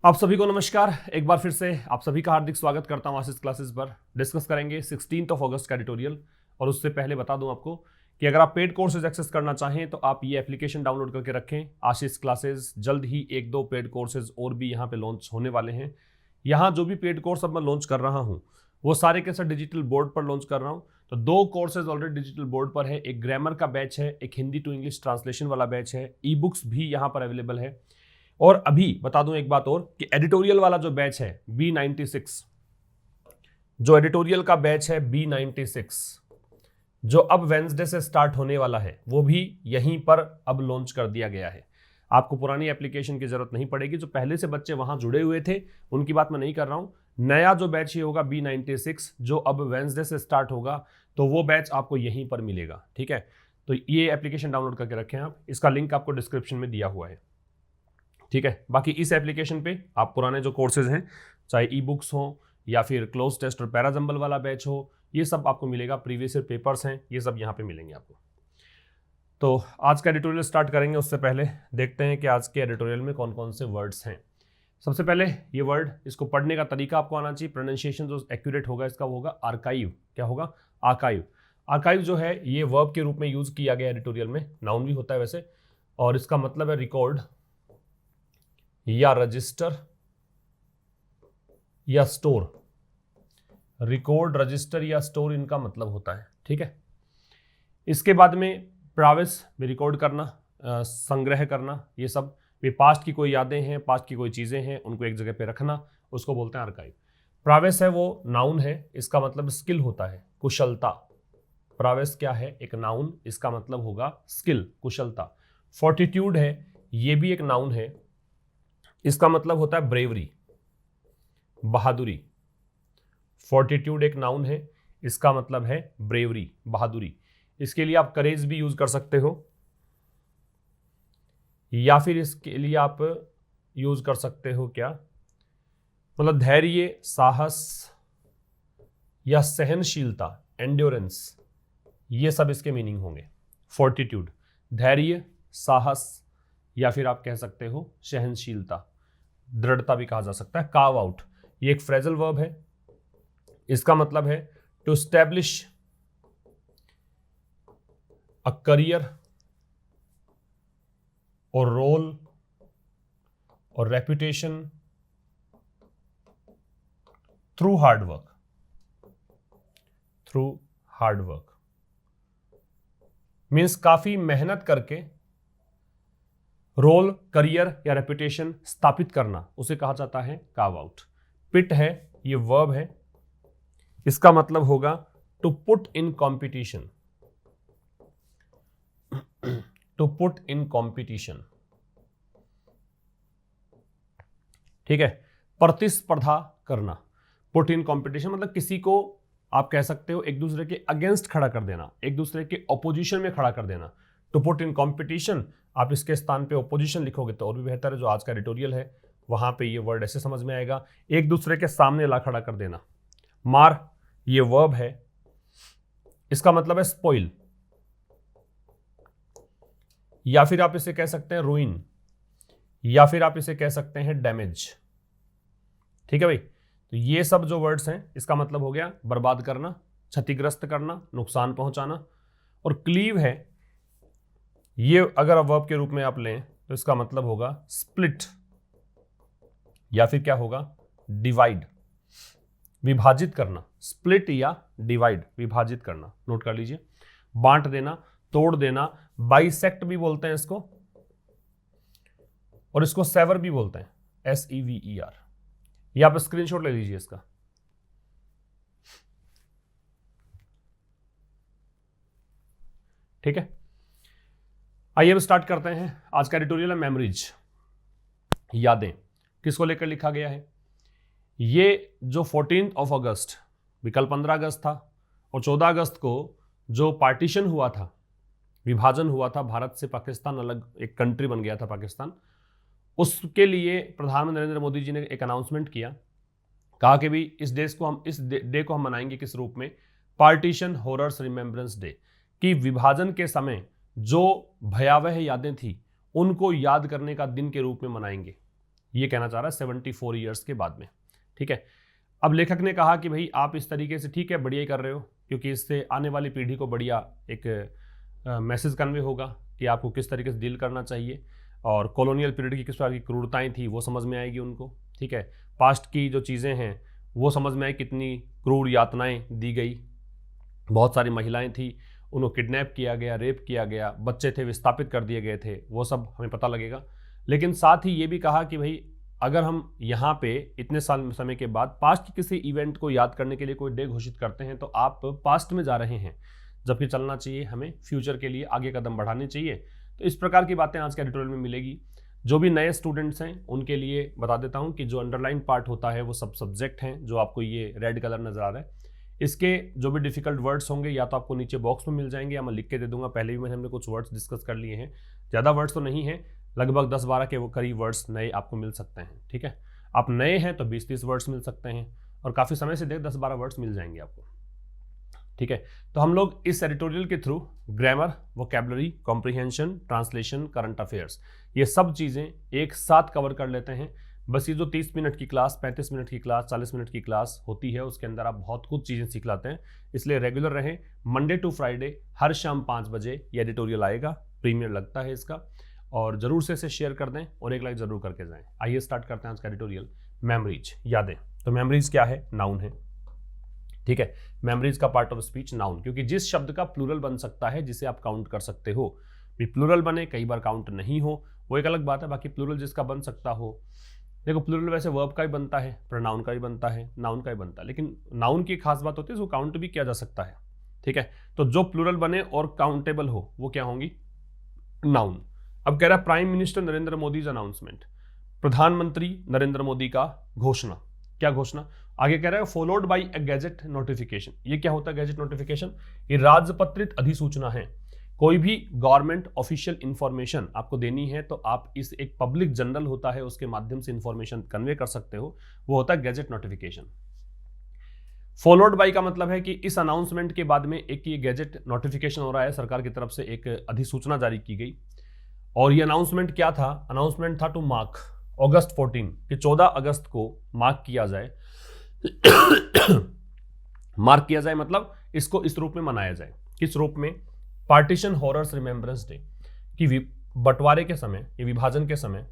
आप सभी को नमस्कार। एक बार फिर से आप सभी का हार्दिक स्वागत करता हूं आशीष क्लासेस पर। डिस्कस करेंगे 16 अगस्त का एडिटोरियल। और उससे पहले बता दूं आपको कि अगर आप पेड कोर्सेज एक्सेस करना चाहें तो आप ये एप्लीकेशन डाउनलोड करके रखें, आशीष क्लासेस। जल्द ही एक दो पेड कोर्सेज और भी यहाँ पे लॉन्च होने वाले हैं। यहाँ जो भी पेड कोर्स अब मैं लॉन्च कर रहा हूँ वो सारे के सारे डिजिटल बोर्ड पर लॉन्च कर रहा हूँ। तो दो कोर्सेज ऑलरेडी डिजिटल बोर्ड पर है, एक ग्रामर का बैच है, एक हिंदी टू इंग्लिश ट्रांसलेशन वाला बैच है। ई बुक्स भी यहाँ पर अवेलेबल है। और अभी बता दूं एक बात और कि एडिटोरियल वाला जो बैच है B96, जो एडिटोरियल का बैच है B96, जो अब वेंसडे से स्टार्ट होने वाला है, वो भी यहीं पर अब लॉन्च कर दिया गया है। आपको पुरानी एप्लीकेशन की जरूरत नहीं पड़ेगी। जो पहले से बच्चे वहां जुड़े हुए थे उनकी बात मैं नहीं कर रहा हूं। नया जो बैच ही होगा B96, जो अब वेंसडे से स्टार्ट होगा, तो वो बैच आपको यहीं पर मिलेगा। ठीक है, तो ये एप्लीकेशन डाउनलोड करके रखें आप। इसका लिंक आपको डिस्क्रिप्शन में दिया हुआ है। ठीक है, बाकी इस एप्लीकेशन पे आप पुराने जो कोर्सेज हैं, चाहे ई बुक्स हो या फिर क्लोज टेस्ट और पैराजंबल वाला बैच हो, ये सब आपको मिलेगा। प्रीवियस ईयर पेपर्स हैं, ये सब यहाँ पे मिलेंगे आपको। तो आज का एडिटोरियल स्टार्ट करेंगे। उससे पहले देखते हैं कि आज के एडिटोरियल में कौन कौन से वर्ड्स हैं। सबसे पहले ये वर्ड, इसको पढ़ने का तरीका आपको आना चाहिए। प्रोनाउंसिएशन जो एक्यूरेट होगा इसका वो होगा आर्काइव। क्या होगा? आर्काइव। आर्काइव जो है ये वर्ब के रूप में यूज किया गया एडिटोरियल में, नाउन भी होता है वैसे, और इसका मतलब है रिकॉर्ड या रजिस्टर या स्टोर। रिकॉर्ड, रजिस्टर या स्टोर इनका मतलब होता है। ठीक है, इसके बाद में प्राविस में रिकॉर्ड करना, संग्रह करना, ये सब भी पास्ट की कोई यादें हैं, पास्ट की कोई चीजें हैं, उनको एक जगह पे रखना, उसको बोलते हैं आर्काइव। प्राविस है वो नाउन है, इसका मतलब स्किल होता है, कुशलता। प्राविस क्या है? एक नाउन, इसका मतलब होगा स्किल, कुशलता। फोर्टिट्यूड है, ये भी एक नाउन है, इसका मतलब होता है ब्रेवरी, बहादुरी। फोर्टिट्यूड एक नाउन है, इसका मतलब है ब्रेवरी, बहादुरी। इसके लिए आप करेज भी यूज कर सकते हो, या फिर इसके लिए आप यूज कर सकते हो क्या, मतलब धैर्य, साहस या सहनशीलता, एंड्योरेंस, ये सब इसके मीनिंग होंगे। फोर्टिट्यूड, धैर्य, साहस, या फिर आप कह सकते हो सहनशीलता, दृढ़ता भी कहा जा सकता है। कार्व आउट, ये एक फ्रेजल वर्ब है, इसका मतलब है टू एस्टैब्लिश अ करियर और रोल और reputation through hard work. Through hard work means काफी मेहनत करके रोल, करियर या रेपुटेशन स्थापित करना, उसे कहा जाता है कार्व आउट। पिट है, ये वर्ब है, इसका मतलब होगा to put in competition. To put in competition. ठीक है, प्रतिस्पर्धा करना। पुट इन कॉम्पिटिशन मतलब किसी को आप कह सकते हो एक दूसरे के अगेंस्ट खड़ा कर देना, एक दूसरे के ऑपोजिशन में खड़ा कर देना। टू पुट इन कॉम्पिटिशन, आप इसके स्थान पे ऑपोजिशन लिखोगे तो और भी बेहतर है। जो आज का एडिटोरियल है वहां पे ये वर्ड ऐसे समझ में आएगा, एक दूसरे के सामने ला खड़ा कर देना। मार, ये वर्ब है, इसका मतलब है स्पॉइल, या फिर आप इसे कह सकते हैं रूइन, या फिर आप इसे कह सकते हैं डैमेज। ठीक है भाई, तो ये सब जो वर्ड्स हैं इसका मतलब हो गया बर्बाद करना, क्षतिग्रस्त करना, नुकसान पहुंचाना। और क्लीव है, ये अगर आप वर्ब के रूप में आप लें तो इसका मतलब होगा स्प्लिट, या फिर क्या होगा डिवाइड, विभाजित करना। स्प्लिट या डिवाइड, विभाजित करना, नोट कर लीजिए। बांट देना, तोड़ देना, बाइसेक्ट भी बोलते हैं इसको, और इसको सेवर भी बोलते हैं, SEVER। ये आप स्क्रीनशॉट ले लीजिए इसका। ठीक है, आइए अब स्टार्ट करते हैं। आज का एडिटोरियल है मेमोरीज, यादें। किसको लेकर लिखा गया है? ये जो 14 अगस्त, कल 15 अगस्त था, और 14 अगस्त को जो पार्टीशन हुआ था, विभाजन हुआ था, भारत से पाकिस्तान अलग एक कंट्री बन गया था पाकिस्तान, उसके लिए प्रधानमंत्री नरेंद्र मोदी जी ने एक अनाउंसमेंट किया, कहा कि भी इस डे को हम मनाएंगे किस रूप में? पार्टीशन हॉरर्स रिमेम्बरेंस डे, कि विभाजन के समय जो भयावह यादें थी उनको याद करने का दिन के रूप में मनाएंगे। ये कहना चाह रहा है 74 ईयर्स के बाद में। ठीक है, अब लेखक ने कहा कि भाई आप इस तरीके से ठीक है बढ़िया ही कर रहे हो, क्योंकि इससे आने वाली पीढ़ी को बढ़िया एक मैसेज कन्वे होगा कि आपको किस तरीके से डील करना चाहिए, और कॉलोनियल पीरियड की किस प्रकार की क्रूरताएं थी वो समझ में आएगी उनको। ठीक है, पास्ट की जो चीज़ें हैं वो समझ में आई, कितनी क्रूर यातनाएं दी गई, बहुत सारी महिलाएं थी उनको किडनैप किया गया, रेप किया गया, बच्चे थे विस्थापित कर दिए गए थे, वो सब हमें पता लगेगा। लेकिन साथ ही ये भी कहा कि भाई अगर हम यहाँ पे इतने साल समय के बाद पास्ट की किसी इवेंट को याद करने के लिए कोई डे घोषित करते हैं तो आप पास्ट में जा रहे हैं, जबकि चलना चाहिए हमें फ्यूचर के लिए, आगे कदम बढ़ाने चाहिए। तो इस प्रकार की बातें आज के एडिटोरियल में मिलेगी। जो भी नए स्टूडेंट्स हैं उनके लिए बता देता हूँ कि जो अंडरलाइन पार्ट होता है वो सब सब्जेक्ट हैं, जो आपको ये रेड कलर नजर आ रहा है। इसके जो भी डिफिकल्ट वर्ड्स होंगे या तो आपको नीचे बॉक्स में मिल जाएंगे या मैं लिख के दे दूंगा। पहले भी हमने कुछ वर्ड्स डिस्कस कर लिए हैं, ज़्यादा वर्ड्स तो नहीं है, लगभग 10-12 के वो करीब वर्ड्स नए आपको मिल सकते हैं। ठीक है, आप नए हैं तो 20-30 वर्ड्स मिल सकते हैं, और काफ़ी समय से देख 10-12 वर्ड्स मिल जाएंगे आपको। ठीक है, तो हम लोग इस एडिटोरियल के through grammar, vocabulary, comprehension, translation, current affairs, ये सब चीज़ें एक साथ कवर कर लेते हैं। बस ये जो 30 मिनट की क्लास, 35 मिनट की क्लास, 40 मिनट की क्लास होती है, उसके अंदर आप बहुत कुछ चीज़ें सीख लाते हैं। इसलिए रेगुलर रहें। मंडे टू फ्राइडे हर शाम 5 बजे ये एडिटोरियल आएगा, प्रीमियर लगता है इसका, और जरूर से इसे शेयर कर दें और एक लाइक जरूर करके जाएं। आइए स्टार्ट करते हैं आज का एडिटोरियल। मेमोरीज, यादें। तो मेमोरीज क्या है? नाउन है। ठीक है, मेमोरीज का पार्ट ऑफ स्पीच नाउन, क्योंकि जिस शब्द का प्लूरल बन सकता है जिसे आप काउंट कर सकते हो, भी प्लूरल बने कई बार काउंट नहीं हो वो एक अलग बात है, बाकी प्लूरल जिसका बन सकता हो। देखो प्लूरल वैसे वर्ब का भी बनता है, प्रोनाउन का भी बनता है, नाउन का भी बनता है, लेकिन नाउन की खास बात होती है उसको काउंट भी किया जा सकता है। ठीक है, तो जो प्लूरल बने और काउंटेबल हो वो क्या होंगी? नाउन। अब कह रहा है prime minister Narendra Modi announcement, प्रधानमंत्री नरेंद्र मोदी का घोषणा। क्या घोषणा? आगे कह रहा है followed by A gadget notification. ये क्या होता है गैजेट नोटिफिकेशन? ये राजपत्रित अधिसूचना है। कोई भी गवर्नमेंट ऑफिशियल इंफॉर्मेशन आपको देनी है तो आप इस एक पब्लिक जर्नल होता है उसके माध्यम से इंफॉर्मेशन कन्वे कर सकते हो, वो होता है गैजेट नोटिफिकेशन। फॉलोड बाय का मतलब है कि इस अनाउंसमेंट के बाद में एक ये गैजेट नोटिफिकेशन हो रहा है, सरकार की तरफ से एक अधिसूचना जारी की गई। और ये अनाउंसमेंट क्या था? अनाउंसमेंट था टू मार्क अगस्त 14 कि 14 अगस्त को मार्क किया जाए मार्क किया जाए मतलब इसको इस रूप में मनाया जाए। किस रूप में? पार्टीशन हॉरर्स रिमेम्बरेंस डे, कि बंटवारे के समय, ये विभाजन के समय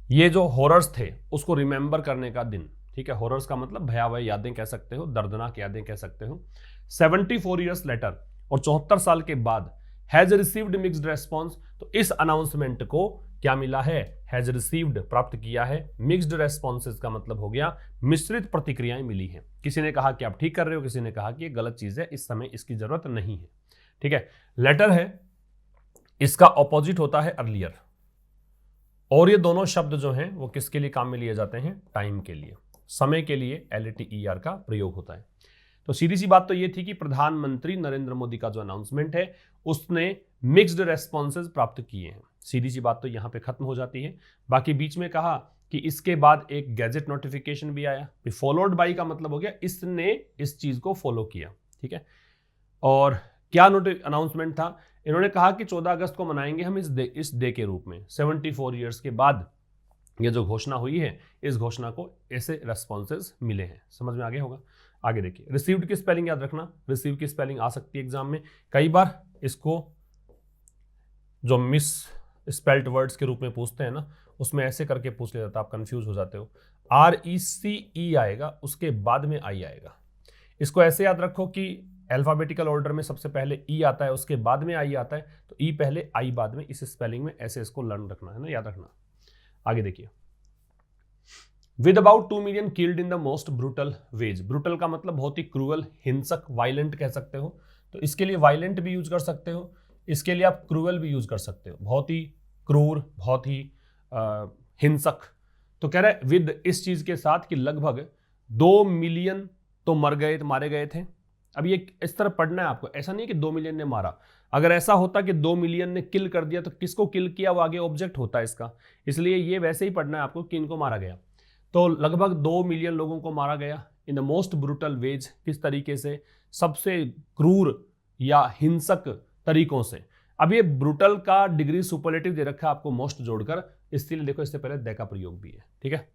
ये जो हॉरर्स थे उसको रिमेंबर करने का दिन। ठीक है, हॉरर्स का मतलब भयावह यादें कह सकते हो, दर्दनाक यादें कह सकते हो। 74 ईयर्स लेटर, और 74 साल के बाद हैज रिसीव्ड मिक्स्ड रेस्पॉन्स। तो इस अनाउंसमेंट को क्या मिला है? हैज रिसीव्ड, प्राप्त किया है। मिक्स्ड रेस्पॉन्सेज का मतलब हो गया मिश्रित प्रतिक्रियाएं मिली हैं। किसी ने कहा कि आप ठीक कर रहे हो, किसी ने कहा कि ये गलत चीज है, इस समय इसकी जरूरत नहीं है। ठीक है, लेटर है, इसका ऑपोजिट होता है अर्लियर। और ये दोनों शब्द जो हैं वो किसके लिए काम में लिए जाते हैं? टाइम के लिए, समय के लिए LATER का प्रयोग होता है। तो सीधी सी बात तो ये थी कि प्रधानमंत्री नरेंद्र मोदी का जो अनाउंसमेंट है उसने मिक्स्ड रेस्पॉन्सेज प्राप्त किए हैं। सीधी सी बात तो यहां पे खत्म हो जाती है। बाकी बीच में कहा कि इसके बाद एक गैजेट नोटिफिकेशन भी आया, फिर फॉलोड बाय का मतलब हो गया इसने इस चीज को फॉलो किया। ठीक है, और क्या अनाउंसमेंट था? इन्होंने कहा कि 14 अगस्त को मनाएंगे हम इस डे के रूप में। 74 ईयर्स के बाद ये जो घोषणा हुई है, इस घोषणा को ऐसे रेस्पॉन्सेज मिले हैं। समझ में आ गया होगा। आगे देखिए, रिसीव्ड की स्पेलिंग याद रखना। रिसीव की स्पेलिंग आ सकती है एग्जाम में, कई बार इसको जो मिस स्पेल्ट वर्ड्स के रूप में पूछते हैं ना, उसमें ऐसे करके पूछ लिया जाता है, आप कंफ्यूज हो जाते हो। RECE आएगा, उसके बाद में I आएगा। इसको ऐसे याद रखो कि अल्फाबेटिकल ऑर्डर में सबसे पहले E आता है, उसके बाद में I आता है, तो E पहले I बाद में, इस स्पेलिंग में ऐसे इसको लर्न रखना है ना, याद रखना। आगे देखिए, with about 2 million killed in the most brutal ways. Brutal का मतलब बहुत ही क्रूअल, हिंसक, वायलेंट कह सकते हो। तो इसके लिए वायलेंट भी यूज कर सकते हो, इसके लिए आप क्रूअल भी यूज कर सकते हो। बहुत ही क्रूर, बहुत ही हिंसक। तो कह रहा है विद इस चीज के साथ कि लगभग 2 मिलियन तो मारे गए थे। अब ये इस तरह पढ़ना है आपको, ऐसा नहीं कि 2 मिलियन ने मारा। अगर ऐसा होता कि 2 मिलियन ने किल कर दिया तो किसको किल किया वो आगे ऑब्जेक्ट होता है इसका, इसलिए ये वैसे ही पढ़ना है आपको कि इनको मारा गया। तो लगभग 2 मिलियन लोगों को मारा गया in the most brutal ways. किस तरीके से? सबसे क्रूर या हिंसक तरीकों से। अब ये ब्रूटल का डिग्री सुपरलेटिव दे रखा है आपको मोस्ट जोड़कर, इसलिए देखो इससे पहले द का प्रयोग भी है, ठीक है।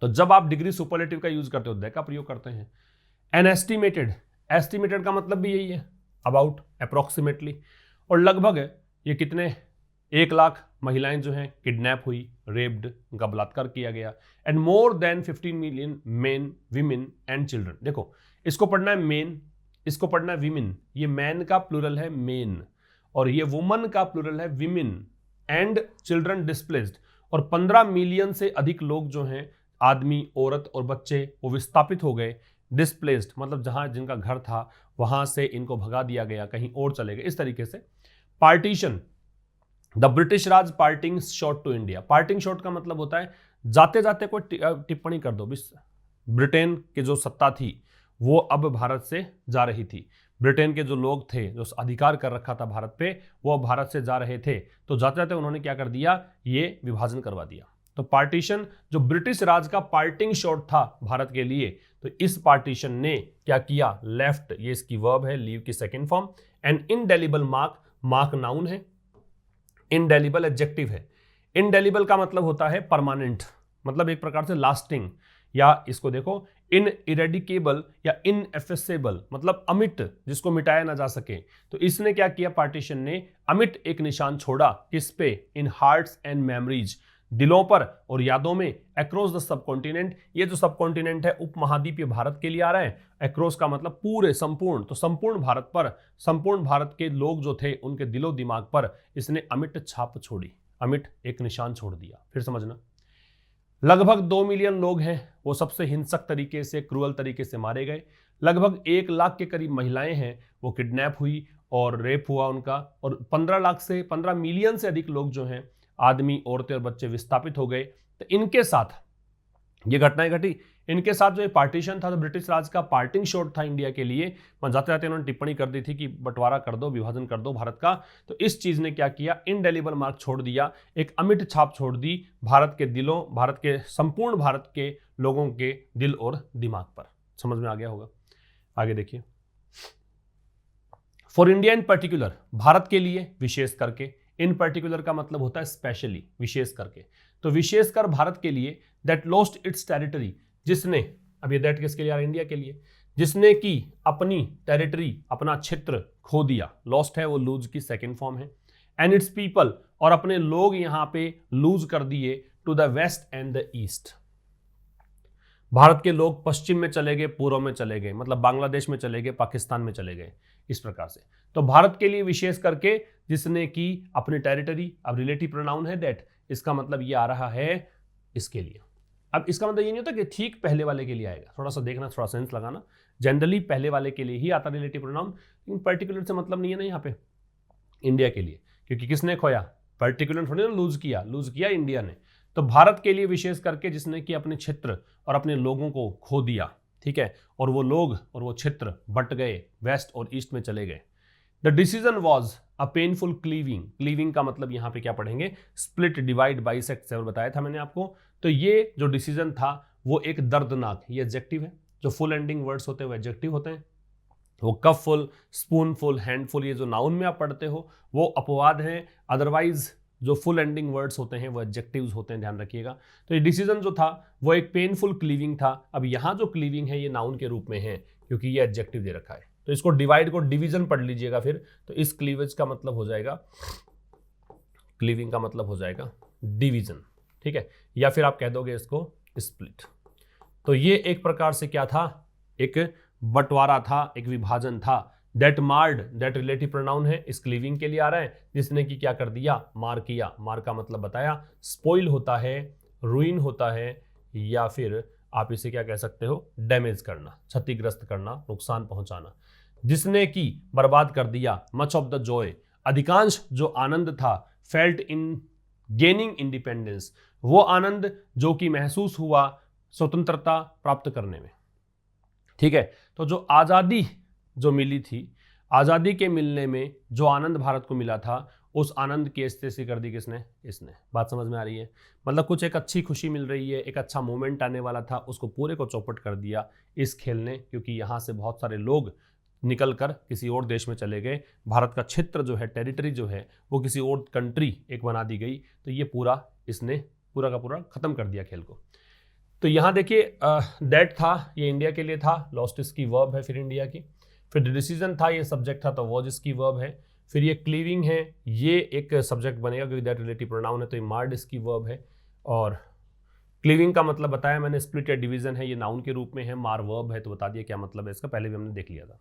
तो जब आप डिग्री सुपरलेटिव का यूज करते हो द का प्रयोग करते हैं। एन एस्टिमेटेड, एस्टिमेटेड का मतलब भी यही है, अबाउट, अप्रोक्सीमेटली। और लगभग ये कितने 1 लाख महिलाएं जो हैं किडनैप हुई, रेप्ड, उनका बलात्कार किया गया। And more than 15 million main, women and children. देखो इसको पढ़ना है मेन, इसको पढ़ना है विमेन। ये मैन का प्लूरल है मेन, और ये वुमन का प्लूरल है विमेन, एंड चिल्ड्रन डिस्प्लेस्ड। और 15 मिलियन से अधिक लोग जो हैं, आदमी, औरत और बच्चे, वो विस्थापित हो गए। डिस्प्लेस्ड मतलब जहां जिनका घर था वहां से इनको भगा दिया गया, कहीं और चले गए, इस तरीके से। Partition, the British Raj parting shot to India. Parting shot का मतलब होता है जाते जाते कोई टिप्पणी कर दो। ब्रिटेन की जो सत्ता थी वो अब भारत से जा रही थी। ब्रिटेन के जो लोग थे, जो अधिकार कर रखा था भारत पे, वो अब भारत से जा रहे थे। तो जाते जाते उन्होंने क्या कर दिया, ये विभाजन करवा दिया। तो पार्टीशन जो ब्रिटिश राज का पार्टिंग शॉट था भारत के लिए, तो इस पार्टीशन ने क्या किया, लेफ्ट, ये इसकी वर्ब है, लीव की second form. And indelible mark, mark noun है, इनडेलिबल एडजेक्टिव है। इनडेलिबल का मतलब होता है परमानेंट, मतलब एक प्रकार से लास्टिंग, या इसको देखो इन इरेडिकेबल या इनएफेसेबल मतलब अमिट, जिसको मिटाया ना जा सके। तो इसने क्या किया, पार्टीशन ने अमिट एक निशान छोड़ा, किस पे, इन हार्ट्स एंड मेमोरीज, दिलों पर और यादों में, अक्रॉस द सब कॉन्टिनेंट। ये जो सब कॉन्टिनेंट है उपमहाद्वीपीय भारत के लिए आ रहा है, अक्रॉस का मतलब पूरे, संपूर्ण, तो संपूर्ण भारत पर, संपूर्ण भारत के लोग जो थे उनके दिलो दिमाग पर इसने अमिट छाप छोड़ी, अमिट एक निशान छोड़ दिया। फिर समझना, लगभग 2 मिलियन लोग हैं, वो सबसे हिंसक तरीके से, क्रूअल तरीके से मारे गए। लगभग 1 लाख के करीब महिलाएं हैं, वो किडनैप हुई और रेप हुआ उनका। और 15 मिलियन से अधिक लोग जो हैं, आदमी, औरतें और बच्चे विस्थापित हो गए। तो इनके साथ ये घटनाएं घटी। इनके साथ जो पार्टीशन था, तो ब्रिटिश राज का पार्टिंग शॉट था इंडिया के लिए। जाते जाते उन्होंने टिप्पणी कर दी थी कि बंटवारा कर दो, विभाजन कर दो भारत का। तो इस चीज ने क्या किया, इनडेलिबल मार्क छोड़ दिया, एक अमिट छाप छोड़ दी भारत के दिलों, भारत के, संपूर्ण भारत के लोगों के दिल और दिमाग पर। समझ में आ गया होगा। आगे देखिए, for India in particular, Bharat के लिए विशेष करके, इन पर्टिकुलर का मतलब होता है स्पेशली, विशेष करके। तो विशेषकर भारत के लिए, दैट लॉस्ट इट्स टेरिटरी, जिसने, अब ये दैट किसके लिए आ रहा है, इंडिया के लिए, जिसने की अपनी टेरिटरी, अपना क्षेत्र खो दिया। लॉस्ट है वो लूज की सेकेंड फॉर्म है। एंड इट्स पीपल, और अपने लोग यहां पे लूज कर दिए, to the west and the east. Bharat के लोग पश्चिम में चले गए, पूर्व में चले गए, मतलब बांग्लादेश में चले गए, पाकिस्तान में चले गए, इस प्रकार से। तो भारत के लिए विशेष करके जिसने की अपनी टेरिटरी, अब रिलेटिव प्रोनाउन है दैट, इसका मतलब ये आ रहा है इसके लिए। अब इसका मतलब ये नहीं होता कि ठीक पहले वाले के लिए आएगा, थोड़ा सा देखना, थोड़ा सेंस लगाना। जनरली पहले वाले के लिए ही आता रिलेटिव प्रोनाउन, लेकिन पर्टिकुलर से मतलब नहीं है ना यहाँ पे, इंडिया के लिए, क्योंकि किसने खोया, पर्टिकुलर थोड़ी ना लूज किया इंडिया ने। तो भारत के लिए विशेष करके जिसने कि अपने क्षेत्र और अपने लोगों को खो दिया, ठीक है, और वो लोग और वो क्षेत्र बट गए, वेस्ट और ईस्ट में चले गए। The decision was a painful cleaving, cleaving का मतलब यहां पे क्या पढ़ेंगे, स्प्लिट, डिवाइड, बाइसेक्ट, बताया था मैंने आपको। तो ये जो डिसीजन था वो एक दर्दनाक, ये एडजेक्टिव है, जो फुल एंडिंग वर्ड्स होते हैं वो एडजेक्टिव होते हैं। वो कपफुल, स्पूनफुल, हैंडफुल, ये जो नाउन में आप पढ़ते हो वो अपवाद हैं, अदरवाइज जो फुल एंडिंग वर्ड्स होते हैं वो एडजेक्टिव्स होते हैं, ध्यान रखिएगा। तो ये डिसीजन जो था वो एक पेनफुल क्लीविंग था। अब यहां जो क्लीविंग है ये नाउन के रूप में है, क्योंकि ये एडजेक्टिव दे रखा है। तो इसको डिवाइड को डिवीजन पढ़ लीजिएगा फिर, तो इस क्लीवेज का मतलब हो जाएगा, क्लीविंग का मतलब हो जाएगा डिवीजन, ठीक है, या फिर आप कह दोगे इसको स्प्लिट। तो ये एक प्रकार से क्या था, एक बंटवारा था, एक विभाजन था। That MARD, that relative pronoun है, इस क्लीविंग के लिए आ रहा है, जिसने कि क्या कर दिया, मार किया। मार का मतलब बताया, स्पॉइल होता है, रूइन होता है, या फिर आप इसे क्या कह सकते हो, डैमेज करना, क्षतिग्रस्त करना, नुकसान पहुंचाना। जिसने कि बर्बाद कर दिया, मच ऑफ द जॉय, अधिकांश जो आनंद था, फेल्ट इन गेनिंग इंडिपेंडेंस, वो आनंद जो कि महसूस हुआ स्वतंत्रता प्राप्त करने में, ठीक है। तो जो आज़ादी जो मिली थी, आज़ादी के मिलने में जो आनंद भारत को मिला था, उस आनंद की एस्तेसी कर दी किसने, इसने। बात समझ में आ रही है, मतलब कुछ एक अच्छी खुशी मिल रही है, एक अच्छा मोमेंट आने वाला था, उसको पूरे को चौपट कर दिया इस खेल ने, क्योंकि यहाँ से बहुत सारे लोग निकल कर किसी और देश में चले गए। भारत का क्षेत्र जो है, टेरिटरी जो है, वो किसी और कंट्री एक बना दी गई। तो ये पूरा इसने पूरा का पूरा खत्म कर दिया खेल को। तो यहाँ देखिए दैट था, ये इंडिया के लिए था, लॉस्ट इसकी वर्ब है फिर इंडिया की। फिर डिसीजन था, ये सब्जेक्ट था, तो वॉज इसकी वर्ब है। फिर ये क्लीविंग है, ये एक सब्जेक्ट बनेगा क्योंकि दैट रिलेटिव प्रोनाउन है, तो ये मार्ड इसकी वर्ब है। और क्लीविंग का मतलब बताया मैंने, स्प्लिट या डिवीजन है, ये नाउन के रूप में है, मार वर्ब है, तो बता दिया क्या मतलब है इसका, पहले भी हमने देख लिया था।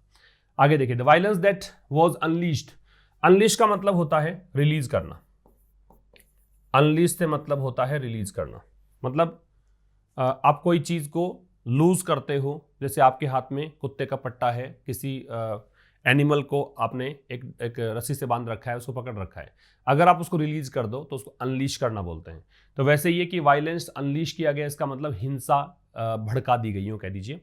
आगे देखिए, the violence that was unleashed. Unleash का मतलब होता है रिलीज करना, अनलीश से मतलब होता है रिलीज करना। मतलब आप कोई चीज को लूज करते हो, जैसे आपके हाथ में कुत्ते का पट्टा है, किसी एनिमल को आपने एक रस्सी से बांध रखा है, उसको पकड़ रखा है, अगर आप उसको रिलीज कर दो तो उसको अनलीश करना बोलते हैं। तो वैसे ये कि वायलेंस अनलीश किया गया, इसका मतलब हिंसा भड़का दी गई, यूं कह दीजिए।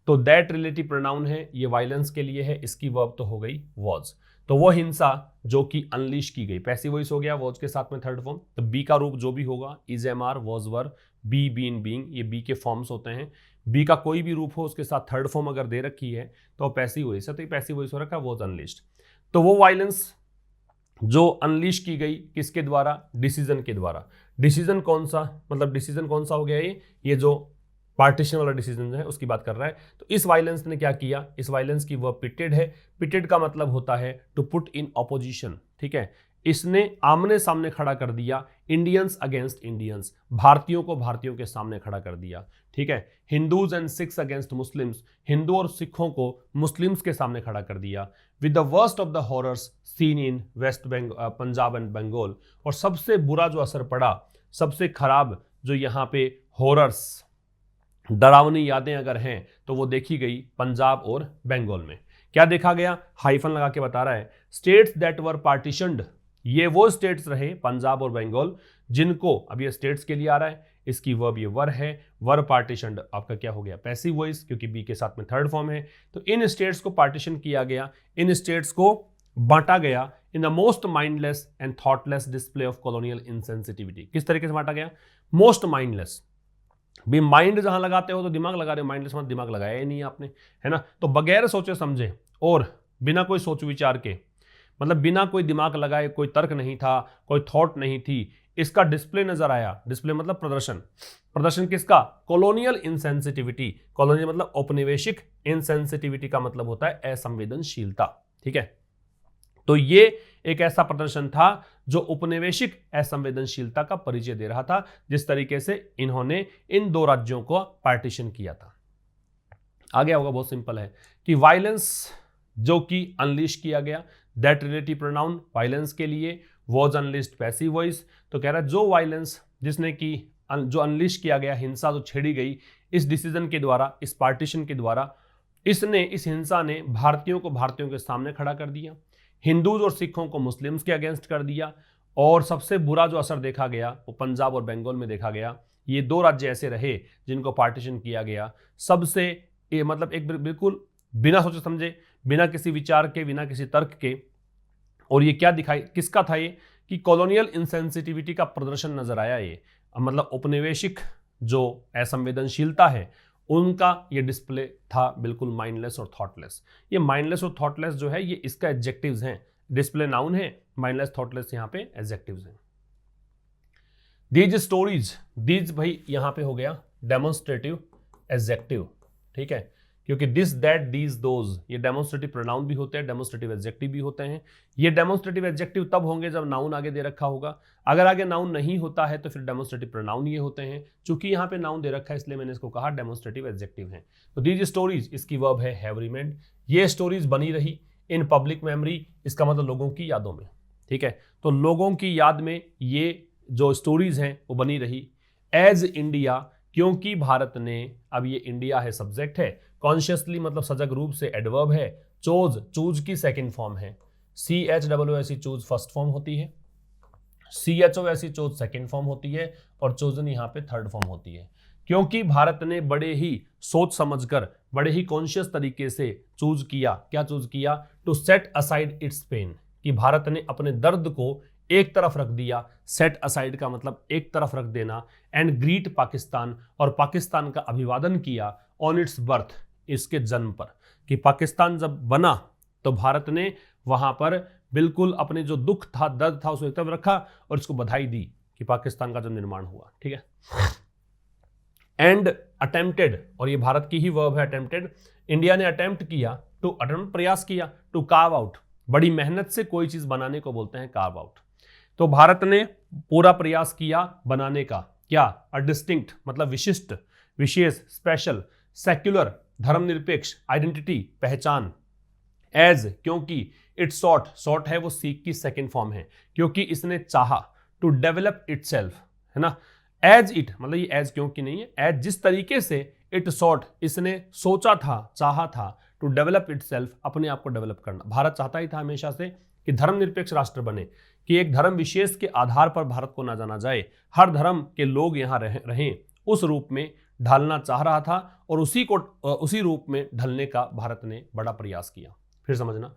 तो दैट रिलेटिव प्रोनाउन है, ये वायलेंस के लिए है, इसकी वर्ब तो हो गई वॉज। तो वो हिंसा जो कि अनलीश की गई, पैसिव वॉइस हो गया वॉज के साथ में थर्ड फॉर्म। तो बी का रूप जो भी होगा, is, am, are, was, were, be, been, being, ये बी के फॉर्म्स होते हैं। बी का कोई भी रूप हो, उसके साथ थर्ड फॉर्म अगर दे रखी है तो पैसिव वॉइस है, तो ये पैसिव वॉइस हो रखा है वॉज अनलीश्ड। तो वो वायलेंस जो अनलीश की गई किसके द्वारा, डिसीजन के द्वारा। डिसीजन कौन सा, मतलब डिसीजन कौन सा हो गया, ये जो पार्टीशन वाला डिसीजन है उसकी बात कर रहा है। तो इस वायलेंस ने क्या किया, इस वायलेंस की वर्ब पिटेड है। पिटेड का मतलब होता है टू पुट इन ऑपोजिशन, ठीक है। इसने आमने सामने खड़ा कर दिया, इंडियंस अगेंस्ट इंडियंस, भारतीयों को भारतीयों के सामने खड़ा कर दिया, ठीक है। Hindus and Sikhs against Muslims, Hindu और सिखों को मुस्लिम्स के सामने खड़ा कर दिया। With the worst of the horrors seen in west Punjab and Bengal, और सबसे बुरा जो असर पड़ा, सबसे खराब जो यहाँ पे हॉरर्स, डरावनी यादें अगर हैं तो वो देखी गई पंजाब और बंगाल में। क्या देखा गया, हाइफन लगा के बता रहा है, स्टेट्स दैट वर पार्टीशनड, ये वो स्टेट्स रहे पंजाब और बंगाल जिनको, अब ये स्टेट्स के लिए आ रहा है, इसकी वर्ब ये वर है, वर पार्टीशनड आपका क्या हो गया, पैसिव वॉइस, क्योंकि बी के साथ में थर्ड फॉर्म है। तो इन स्टेट्स को पार्टीशन किया गया, इन स्टेट्स को बांटा गया in the most mindless and thoughtless display of colonial insensitivity. किस तरीके से बांटा गया, मोस्ट माइंडलेस, भी माइंड जहां लगाते हो तो दिमाग लगा रहे हो, माइंडलेस मतलब दिमाग लगाया ही नहीं आपने, है ना। तो बगैर सोचे समझे और बिना कोई सोच विचार के, मतलब बिना कोई दिमाग लगाए, कोई तर्क नहीं था, कोई थॉट नहीं थी, इसका डिस्प्ले नजर आया। डिस्प्ले मतलब प्रदर्शन, प्रदर्शन किसका, कॉलोनियल इनसेंसिटिविटी। कॉलोनियल मतलब औपनिवेशिक, इनसेंसिटिविटी का मतलब होता है असंवेदनशीलता, ठीक है। तो ये एक ऐसा प्रदर्शन था जो उपनिवेशिक असंवेदनशीलता का परिचय दे रहा था, जिस तरीके से इन्होंने इन दो राज्यों को पार्टीशन किया था। आगे होगा बहुत सिंपल है कि वायलेंस जो कि अनलीश किया गया, दैट रिलेटिव प्रोनाउन वायलेंस के लिए, वॉज अनलीश्ड पैसिव वॉइस। तो कह रहा है जो वायलेंस जिसने की, जो अनलीश किया गया, हिंसा जो छेड़ी गई इस डिसीजन के द्वारा, इस पार्टीशन के द्वारा, इसने, इस हिंसा ने भारतीयों को भारतीयों के सामने खड़ा कर दिया, हिंदूज और सिखों को मुस्लिम्स के अगेंस्ट कर दिया, और सबसे बुरा जो असर देखा गया वो पंजाब और बंगाल में देखा गया। ये दो राज्य ऐसे रहे जिनको पार्टीशन किया गया, सबसे मतलब एक बिल्कुल बिना सोचे समझे, बिना किसी विचार के, बिना किसी तर्क के। और ये क्या दिखाई, किसका था ये, कि कॉलोनियल इनसेंसिटिविटी का प्रदर्शन नजर आया। ये मतलब औपनिवेशिक जो असंवेदनशीलता है उनका ये डिस्प्ले था, बिल्कुल माइंडलेस और थॉटलेस। ये माइंडलेस और थॉटलेस जो है ये इसका एडजेक्टिव्स हैं, डिस्प्ले नाउन है, माइंडलेस थॉटलेस यहाँ पे एडजेक्टिव्स हैं। दीज स्टोरीज, दीज भाई यहाँ पे हो गया डेमोन्स्ट्रेटिव एडजेक्टिव, ठीक है, क्योंकि दिस, दैट, दीज, दोज ये डेमोन्स्ट्रेटिव प्रोनाउन भी होते हैं, डेमोन्स्ट्रेटिव एडजेक्टिव भी होते हैं। ये डेमोन्स्ट्रेटिव एडजेक्टिव तब होंगे जब नाउन आगे दे रखा होगा, अगर आगे नाउन नहीं होता है तो फिर डेमोन्स्ट्रेटिव प्रोनाउन ये होते हैं। चूंकि यहाँ पे नाउन दे रखा है इसलिए मैंने इसको कहा डेमोन्स्ट्रेटिव एडजेक्टिव है। तो दीज स्टोरीज, इसकी वर्ब है हैव रिमेन्ड, ये स्टोरीज बनी रही इन पब्लिक मेमोरी, इसका मतलब लोगों की यादों में, ठीक है। तो लोगों की याद में ये जो स्टोरीज हैं वो बनी रही। एज इंडिया, क्योंकि भारत ने, अब ये इंडिया है सब्जेक्ट है, कॉन्शियसली मतलब सजग रूप से एडवर्ब है, चोज, चूज की सेकंड फॉर्म है, CHOOS चूज फर्स्ट फॉर्म होती है, CHOS चोज सेकंड फॉर्म होती है, और चोजन यहाँ पे थर्ड फॉर्म होती है। क्योंकि भारत ने बड़े ही सोच समझकर, बड़े ही कॉन्शियस तरीके से चूज किया, क्या चूज किया, to set aside its pain, कि भारत ने अपने दर्द को एक तरफ रख दिया। सेट असाइड का मतलब एक तरफ रख देना, एंड ग्रीट पाकिस्तान, और पाकिस्तान का अभिवादन किया, ऑन इट्स बर्थ, इसके जन्म पर, कि पाकिस्तान जब बना तो भारत ने वहां पर बिल्कुल अपने जो दुख था, दर्द था, उसको एक तरफ रखा और इसको बधाई दी कि पाकिस्तान का जो निर्माण हुआ, ठीक है। एंड अटेम्प्टेड, और ये भारत की ही वर्ब है अटेम्प्टेड, इंडिया ने अटेम्प्ट किया, टू अटेम्प्ट प्रयास किया, टू कार्व आउट, बड़ी मेहनत से कोई चीज बनाने को बोलते हैं कार्व आउट। तो भारत ने पूरा प्रयास किया बनाने का, क्या, अ डिस्टिंक्ट मतलब विशिष्ट, विशेष, स्पेशल, सेक्युलर धर्मनिरपेक्ष, आइडेंटिटी पहचान, एज क्योंकि, इट सॉट, सॉट है वो सीक की सेकेंड फॉर्म है, क्योंकि इसने चाहा, टू डेवलप इटसेल्फ, है ना, एज इट मतलब ये एज क्योंकि नहीं है, एज जिस तरीके से, इट सॉट इसने सोचा था, चाहा था, टू डेवलप इटसेल्फ अपने आप को डेवलप करना। भारत चाहता ही था हमेशा से कि धर्मनिरपेक्ष राष्ट्र बने, कि एक धर्म विशेष के आधार पर भारत को ना जाना जाए, हर धर्म के लोग यहाँ रहें, उस रूप में ढालना चाह रहा था, और उसी रूप में ढलने का भारत ने बड़ा प्रयास किया। फिर समझना,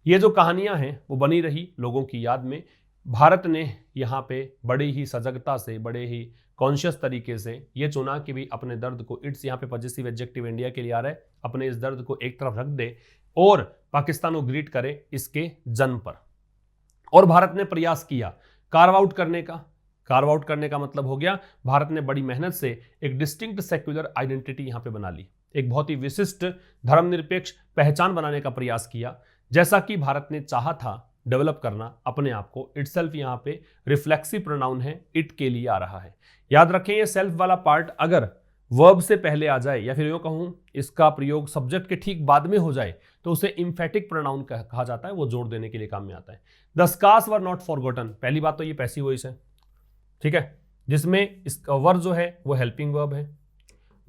ये जो कहानियां हैं वो बनी रही लोगों की याद में। भारत ने यहाँ पे बड़े ही सजगता से, बड़े ही कॉन्शियस तरीके से ये चुना कि भी अपने दर्द को, इट्स यहाँ पे पॉजिटिव एडजेक्टिव इंडिया के लिए आ रहा है, अपने इस दर्द को एक तरफ रख दे और पाकिस्तान को ग्रीट करे इसके जन्म पर। और भारत ने प्रयास किया कार्व आउट करने का। कार्व आउट करने का मतलब हो गया भारत ने बड़ी मेहनत से एक डिस्टिंक्ट सेक्युलर आइडेंटिटी यहाँ पे बना ली, एक बहुत ही विशिष्ट धर्मनिरपेक्ष पहचान बनाने का प्रयास किया, जैसा कि भारत ने चाहा था डेवलप करना अपने आप को। इटसेल्फ यहाँ पे रिफ्लेक्सिव प्रोनाउन है, इट के लिए आ रहा है। याद रखें ये सेल्फ वाला पार्ट अगर वर्ब से पहले आ जाए, या फिर यूं कहूं इसका प्रयोग सब्जेक्ट के ठीक बाद में हो जाए, तो उसे इम्फेटिक प्रोनाउन कहा जाता है, वो जोड़ देने के लिए काम में आता है। The scars were not forgotten, पहली बात तो ये पैसिव वॉइस है, ठीक है, जिसमें इसका वर्ब जो है वो हेल्पिंग वर्ब है,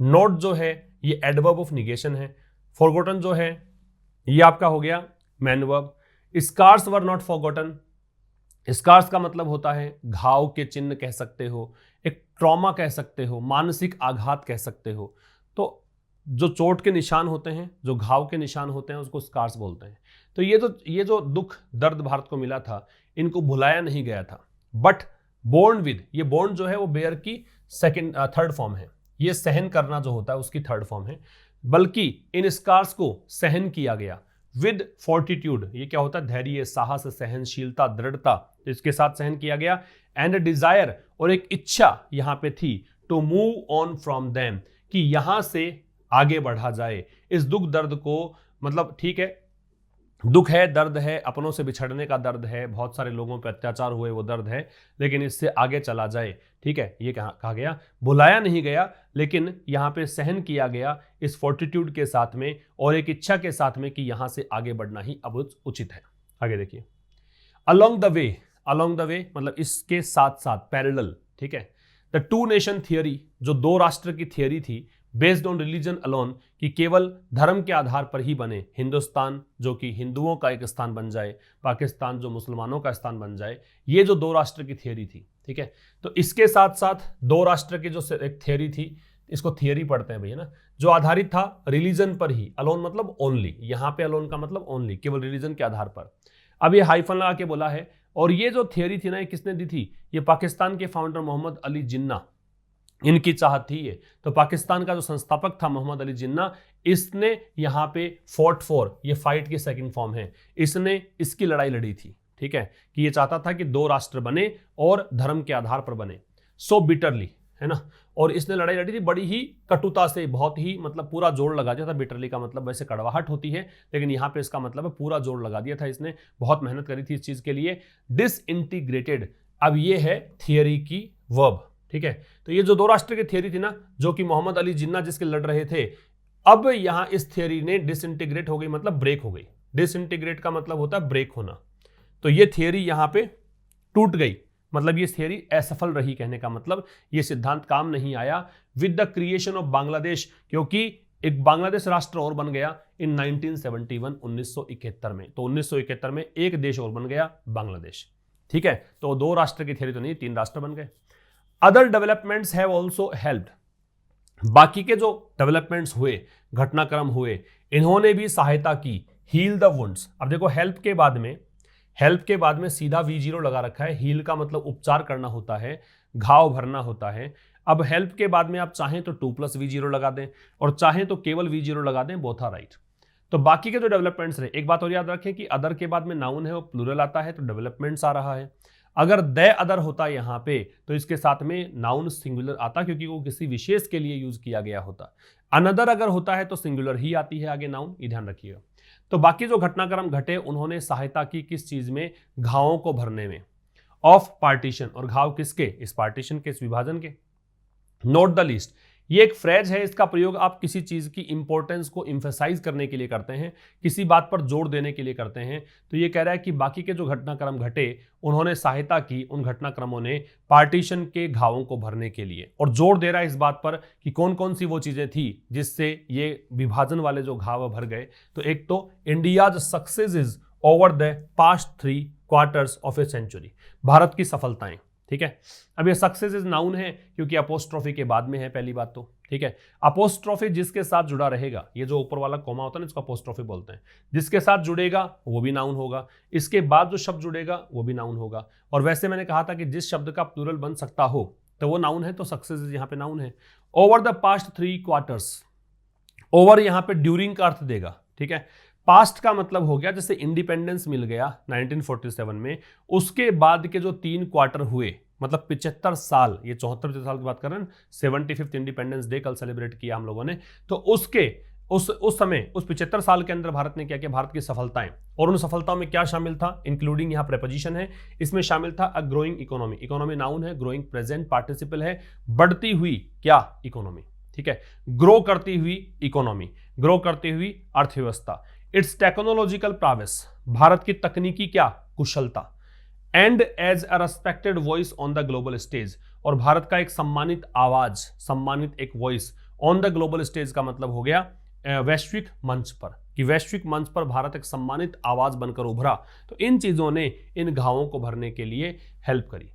नॉट जो है ये एडवर्ब ऑफ निगेशन है, फॉरगॉटन जो है ये आपका हो गया main verb. Scars were not forgotten, scars का मतलब होता है घाव के चिन्ह कह सकते हो, एक ट्रॉमा कह सकते हो, मानसिक आघात कह सकते हो। तो जो चोट के निशान होते हैं, जो घाव के निशान होते हैं, उसको स्कार्स बोलते हैं। तो ये जो दुख दर्द भारत को मिला था, इनको भुलाया नहीं गया था, बट बोर्न विद, ये बोर्न जो है वो बेयर की थर्ड फॉर्म है, ये सहन करना जो होता है उसकी थर्ड फॉर्म है, बल्कि इन स्कार्स को सहन किया गया विद फोर्टिट्यूड, ये क्या होता है, धैर्य, साहस, सहनशीलता, दृढ़ता, इसके साथ सहन किया गया। एंड डिजायर, और एक इच्छा यहां पे थी, to move on from them, कि यहां से आगे बढ़ा जाए इस दुख दर्द को, मतलब ठीक है दुख है, दर्द है, अपनों से बिछड़ने का दर्द है, बहुत सारे लोगों पे अत्याचार हुए वो दर्द है, लेकिन इससे आगे चला जाए, ठीक है, ये कहा गया, बुलाया नहीं गया, लेकिन यहाँ पे सहन किया गया इस फोर्टिट्यूड के साथ में और एक इच्छा के साथ में कि यहाँ से आगे बढ़ना ही अब उचित है। आगे देखिए, along the way, along the way मतलब इसके साथ साथ, पैरेलल, ठीक है। द टू नेशन थियरी, जो दो राष्ट्र की थियरी थी, बेस्ड ऑन रिलीजन अलोन, कि केवल धर्म के आधार पर ही बने, हिंदुस्तान जो कि हिंदुओं का एक स्थान बन जाए, पाकिस्तान जो मुसलमानों का स्थान बन जाए, ये जो दो राष्ट्र की थियरी थी, ठीक है। तो इसके साथ साथ दो राष्ट्र की जो एक थियरी थी, इसको थियरी पढ़ते हैं भैया ना, जो आधारित था रिलीजन पर ही, अलोन मतलब ओनली, यहाँ पे अलोन का मतलब ओनली, केवल रिलीजन के आधार पर। अब ये हाइफन लगा के बोला है, और ये जो थियरी थी ना, ये किसने दी थी, ये पाकिस्तान के फाउंडर मोहम्मद अली जिन्ना, इनकी चाहत थी ये। तो पाकिस्तान का जो संस्थापक था मोहम्मद अली जिन्ना, इसने यहाँ पे फॉट फॉर, ये फाइट की सेकंड फॉर्म है, इसने इसकी लड़ाई लड़ी थी, ठीक है, कि ये चाहता था कि दो राष्ट्र बने और धर्म के आधार पर बने, सो बिटरली, है ना। और इसने लड़ाई लड़ी थी बड़ी ही कटुता से, बहुत ही मतलब पूरा जोर लगा दिया था। बिटरली का मतलब वैसे कड़वाहट होती है, लेकिन यहाँ पे इसका मतलब है पूरा जोर लगा दिया था इसने, बहुत मेहनत करी थी इस चीज के लिए। डिसइंटीग्रेटेड, अब ये है थियरी की वर्ब, ठीक है। तो ये जो दो राष्ट्र की थियरी थी ना, जो कि मोहम्मद अली जिन्ना जिसके लड़ रहे थे, अब यहां इस थियरी ने डिसइंटीग्रेट हो गई, मतलब ब्रेक हो गई। डिसइंटीग्रेट का मतलब होता है ब्रेक होना। तो ये थियरी यहां पे टूट गई, मतलब ये थियरी असफल रही, कहने का मतलब ये सिद्धांत काम नहीं आया। With the creation of Bangladesh, क्योंकि एक बांग्लादेश राष्ट्र और बन गया इन 1971, 1971 में। तो 1971 में एक देश और बन गया, बांग्लादेश, ठीक है। तो दो राष्ट्र की थियरी तो नहीं, तीन राष्ट्र बन गए। Other developments have also helped, बाकी के जो डेवलपमेंट्स हुए, घटनाक्रम हुए, इन्होंने भी सहायता की। हील द वुंड्स, अब देखो हेल्प के बाद में सीधा V0 लगा रखा है। हील का मतलब उपचार करना होता है, घाव भरना होता है। अब हेल्प के बाद में आप चाहें तो 2+V0 लगा दें, और चाहें तो केवल V0 लगा दें, बोथ आर राइट। तो बाकी के जो डेवलपमेंट्स रहे, एक बात और याद रखें कि अदर के बाद में नाउन है वो प्लूरल आता है, तो डेवलपमेंट्स आ रहा है। अगर द अदर होता यहां पे तो इसके साथ में नाउन सिंगुलर आता, क्योंकि वो किसी विशेष के लिए यूज किया गया होता। अनदर अगर होता है तो सिंगुलर ही आती है आगे नाउन, ये ध्यान रखिएगा। तो बाकी जो घटनाक्रम घटे उन्होंने सहायता की किस चीज में, घावों को भरने में, ऑफ पार्टीशन, और घाव किसके, इस पार्टीशन के, इस विभाजन के। नोट द लिस्ट, ये एक फ्रेज है, इसका प्रयोग आप किसी चीज की इंपॉर्टेंस को इंफेसाइज करने के लिए करते हैं, किसी बात पर जोर देने के लिए करते हैं। तो ये कह रहा है कि बाकी के जो घटनाक्रम घटे उन्होंने सहायता की उन घटनाक्रमों ने पार्टीशन के घावों को भरने के लिए, और जोर दे रहा है इस बात पर कि कौन कौन सी वो चीजें थी जिससे ये विभाजन वाले जो घाव भर गए। तो एक तो India's successes over the past 3 quarters of a century, Bharat की सफलताएं, ठीक है। अब ये सक्सेस इज नाउन है क्योंकि अपोस्ट्रोफी के बाद में है, पहली बात तो, ठीक है। अपोस्ट्रोफी जिसके साथ जुड़ा रहेगा, ये जो ऊपर वाला कोमा होता है ना, इसको अपोस्ट्रोफी बोलते हैं, जिसके साथ जुड़ेगा वो भी नाउन होगा, इसके बाद जो शब्द जुड़ेगा वो भी नाउन होगा। और वैसे मैंने कहा था कि जिस शब्द का प्लूरल बन सकता हो तो वो नाउन है, तो सक्सेस इज यहां पे नाउन है। Over the past 3 quarters, over यहां पे ड्यूरिंग का अर्थ देगा, ठीक है। पास्ट का मतलब हो गया जैसे इंडिपेंडेंस मिल गया 1947 में, उसके बाद के जो 3 क्वार्टर हुए, मतलब 75 साल, ये 74 साल की बात कर रहे हैं, 75th इंडिपेंडेंस डे कल सेलिब्रेट किया हम लोगों ने। तो उसके उस समय, उस 75 साल के अंदर भारत ने क्या किया, भारत की सफलताएं, और उन सफलताओं में क्या शामिल था, इंक्लूडिंग यहां प्रेपोजिशन है, इसमें शामिल था a growing economy, economy noun है, ग्रोइंग प्रेजेंट पार्टिसिपल है, बढ़ती हुई क्या, इकोनॉमी, ठीक है, ग्रो करती हुई इकोनॉमी, ग्रो करती हुई अर्थव्यवस्था। इट्स टेक्नोलॉजिकल प्रावेस, भारत की तकनीकी क्या, कुशलता, and as a respected voice on the global stage, और भारत का एक सम्मानित आवाज, सम्मानित एक voice on the global stage का मतलब हो गया वैश्विक मंच पर, कि वैश्विक मंच पर भारत एक सम्मानित आवाज बनकर उभरा। तो इन चीजों ने इन घावों को भरने के लिए हेल्प करी,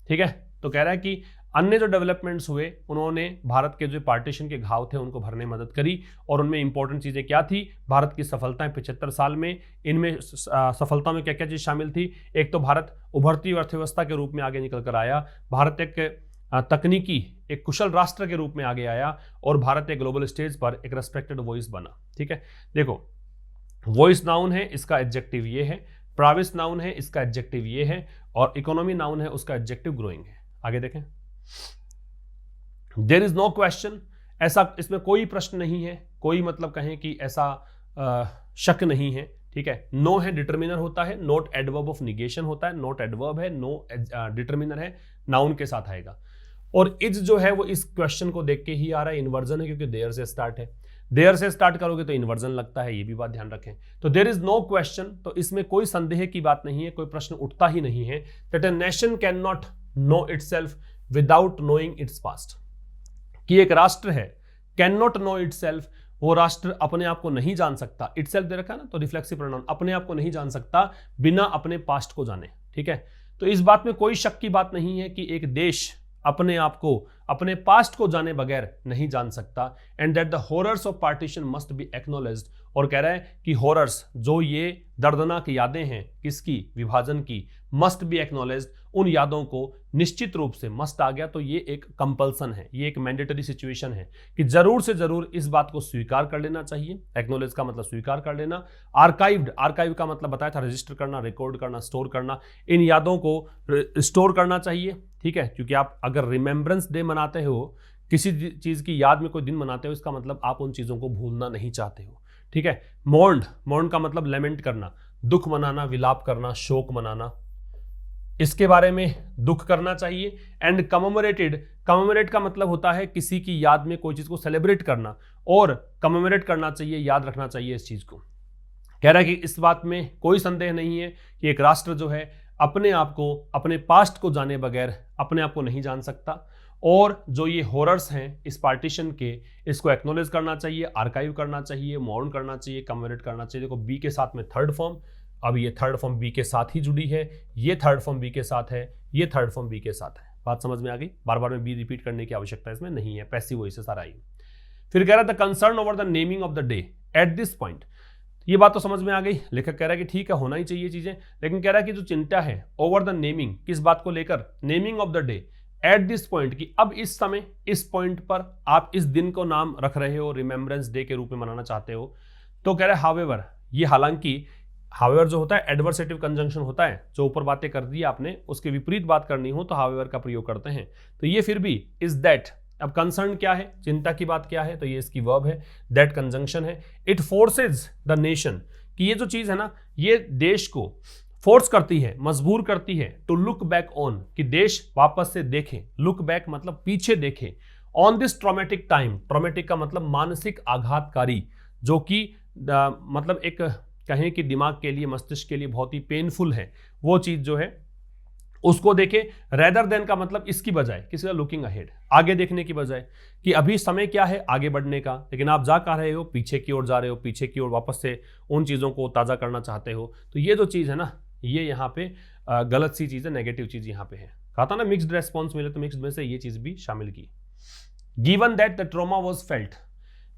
ठीक है। तो कह रहा है कि अन्य जो डेवलपमेंट्स हुए उन्होंने भारत के जो पार्टीशन के घाव थे उनको भरने में मदद करी, और उनमें इंपॉर्टेंट चीजें क्या थी, भारत की सफलताएं 75 साल में, इनमें सफलताओं में क्या क्या चीज शामिल थी। एक तो भारत उभरती अर्थव्यवस्था के रूप में आगे निकल कर आया, भारत एक तकनीकी एक कुशल राष्ट्र के रूप में आगे आया, और भारत एक ग्लोबल स्टेज पर एक रेस्पेक्टेड वॉइस बना, ठीक है। देखो, वॉइस नाउन है, इसका एडजेक्टिव ये है, प्राविस नाउन है, इसका एडजेक्टिव ये है, और इकोनॉमी नाउन है, उसका एडजेक्टिव ग्रोइंग है। आगे देखें, देयर इज नो क्वेश्चन, ऐसा इसमें कोई प्रश्न नहीं है, कोई मतलब कहें कि ऐसा शक नहीं है, ठीक है। नो है, डिटर्मिनर होता है, नोट एडवर्ब ऑफ निगेशन होता है, नोट एडवर्ब है, नो डिटर्मिनर है, नाउन के साथ आएगा। और इज जो है वो इस क्वेश्चन को देख के ही आ रहा है, इन्वर्जन है क्योंकि देयर से स्टार्ट है, देयर से स्टार्ट करोगे तो इन्वर्जन लगता है, ये भी बात ध्यान रखें। तो देयर इज नो क्वेश्चन, तो इसमें कोई संदेह की बात नहीं है, कोई प्रश्न उठता ही नहीं है, that a nation can not know itself without knowing its past, कि एक राष्ट्र है, कैन नॉट नो इटसेल्फ, वो राष्ट्र अपने आप को नहीं जान सकता, इटसेल्फ दे रखा है ना, तो रिफ्लेक्सिव प्रोनाउन, अपने आप को नहीं जान सकता बिना अपने पास्ट को जाने, ठीक है। तो इस बात में कोई शक की बात नहीं है कि एक देश अपने आप को, अपने पास्ट को जाने बगैर नहीं जान सकता, and that the horrors of partition must be acknowledged, और कह रहा है कि हॉरर्स, जो ये दर्दनाक यादें हैं किसकी, विभाजन की, मस्ट बी एक्नॉलेज्ड, उन यादों को निश्चित रूप से, मस्ट आ गया तो ये एक कंपल्सन है, ये एक मैंडेटरी सिचुएशन है कि जरूर से जरूर इस बात को स्वीकार कर लेना चाहिए। एक्नॉलेज का मतलब स्वीकार कर लेना, आर्काइव्ड, आर्काइव का मतलब बताया था रजिस्टर करना, रिकॉर्ड करना, स्टोर करना, इन यादों को स्टोर करना चाहिए, ठीक है। क्योंकि आप अगर रिमेंबरेंस डे मनाते हो, किसी चीज की याद में कोई दिन मनाते हो, इसका मतलब आप उन चीजों को भूलना नहीं चाहते हो, ठीक है। मोर्न, मोर्न का मतलब लेमेंट करना, दुख मनाना, विलाप करना, शोक मनाना, इसके बारे में दुख करना चाहिए। एंड कमेमोरेटेड, कमेमोरेट का मतलब होता है किसी की याद में कोई चीज को सेलिब्रेट करना, और कमेमोरेट करना चाहिए, याद रखना चाहिए इस चीज को। कह रहा है कि इस बात में कोई संदेह नहीं है कि एक राष्ट्र जो है अपने आप को, अपने पास्ट को जाने बगैर अपने आप को नहीं जान सकता, और जो ये हॉरर्स हैं इस पार्टीशन के, इसको एक्नॉलेज करना चाहिए, आर्काइव करना चाहिए, मॉर्न करना चाहिए, कमेमोरेट करना चाहिए। देखो बी के साथ में थर्ड फॉर्म, अब ये थर्ड फॉर्म बी के साथ ही जुड़ी है, ये थर्ड फॉर्म बी के साथ है, ये थर्ड फॉर्म बी के साथ है। बात समझ में आ गई, बार बार में बी रिपीट करने की आवश्यकता इसमें नहीं है, पैसिव वॉइस से सारा ही। फिर कह रहा था concern over the naming of the day at this point, ये बात तो समझ में आ गई, लेखक कह रहा है कि ठीक है होना ही चाहिए चीजें, लेकिन कह रहा है कि जो चिंता है ओवर द नेमिंग, किस बात को लेकर, naming of the day at this point, कि अब इस समय, इस पॉइंट पर आप इस दिन को नाम रख रहे हो, रिमेम्बरेंस डे के रूप में मनाना चाहते हो। तो कह रहा है हावेवर, ये हालांकि हावेवर जो होता है एडवर्सेटिव कंजंक्शन होता है, जो ऊपर बातें कर दी आपने उसके विपरीत बात करनी हो तो हावेवर का प्रयोग करते हैं। तो ये फिर भी इज दैट, अब कंसर्न क्या है, चिंता की बात क्या है, तो ये इसकी वर्ब है, दैट कंजंक्शन है। इट फोर्सेज द नेशन, कि ये जो चीज है ना ये देश को फोर्स करती है, मजबूर करती है, टू लुक बैक ऑन, कि देश वापस से देखे, लुक बैक मतलब पीछे देखे, on this traumatic time, traumatic का मतलब मानसिक आघातकारी, जो कि मतलब एक कहें कि दिमाग के लिए, मस्तिष्क के लिए बहुत ही पेनफुल है, वो चीज जो है उसको देखे। रेदर देन का मतलब इसकी बजाय, किसी का लुकिंग अहेड, आगे देखने की बजाय, कि अभी समय क्या है आगे बढ़ने का, लेकिन आप जा कहाँ रहे हो, पीछे की ओर जा रहे हो, पीछे की ओर वापस से उन चीज़ों को ताज़ा करना चाहते हो। तो ये जो चीज़ है ना ये यहाँ पे गलत सी चीज़ है, नेगेटिव चीज़ यहाँ पे है। कहा था ना मिक्स्ड रेस्पॉन्स मिले, तो मिक्स्ड में से ये चीज़ भी शामिल की। Given that the trauma was felt,